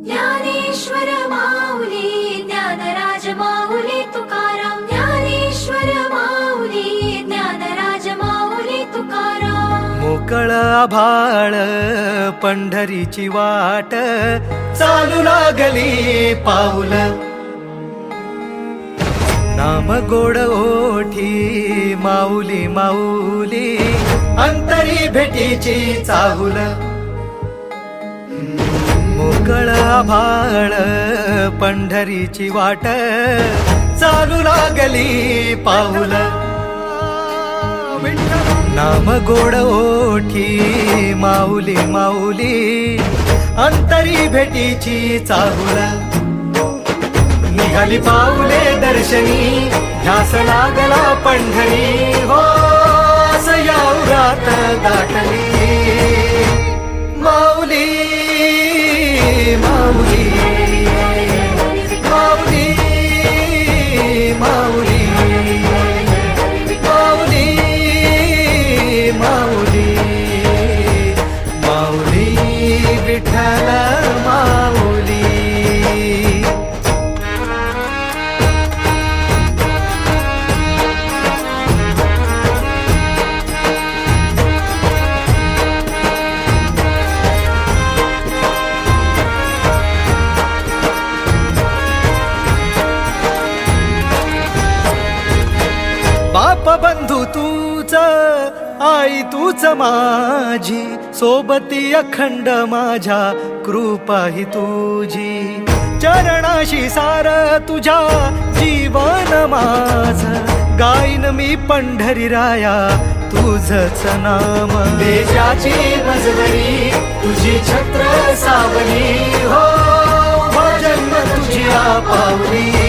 ज्ञानेश्वर माऊली ज्ञानराज माऊली तुकाराम ज्ञानेश्वर माऊली ज्ञानराज माऊली तुकाराम मोकळ आभाळ पंढरीची वाट चालू लागली पाऊल नाम गोड ओठी माऊली माऊली अंतरी भेटीची चाहुल मोकळ आभाळ पंढरीची वाट चालू लागली पाऊल नाम गोड ओठी माऊली माऊली अंतरी भेटीची चाहुल निघाली पाऊले दर्शनी ध्यास लागला पंढरी हो सयावरात दाटली माऊली माऊली माऊली माऊली माऊली माऊली माऊली विठ्ठल माऊली बाप बंधू तूच आई तूच माझी सोबती अखंड माझ्या कृपा ही तुझी चरणाशी सार तुझ्या जीवन माझ गाईन मी पंढरी राया तुझच नाम देशाची मजबरी तुझी छत्र सावली हो जन्म तुझी पावली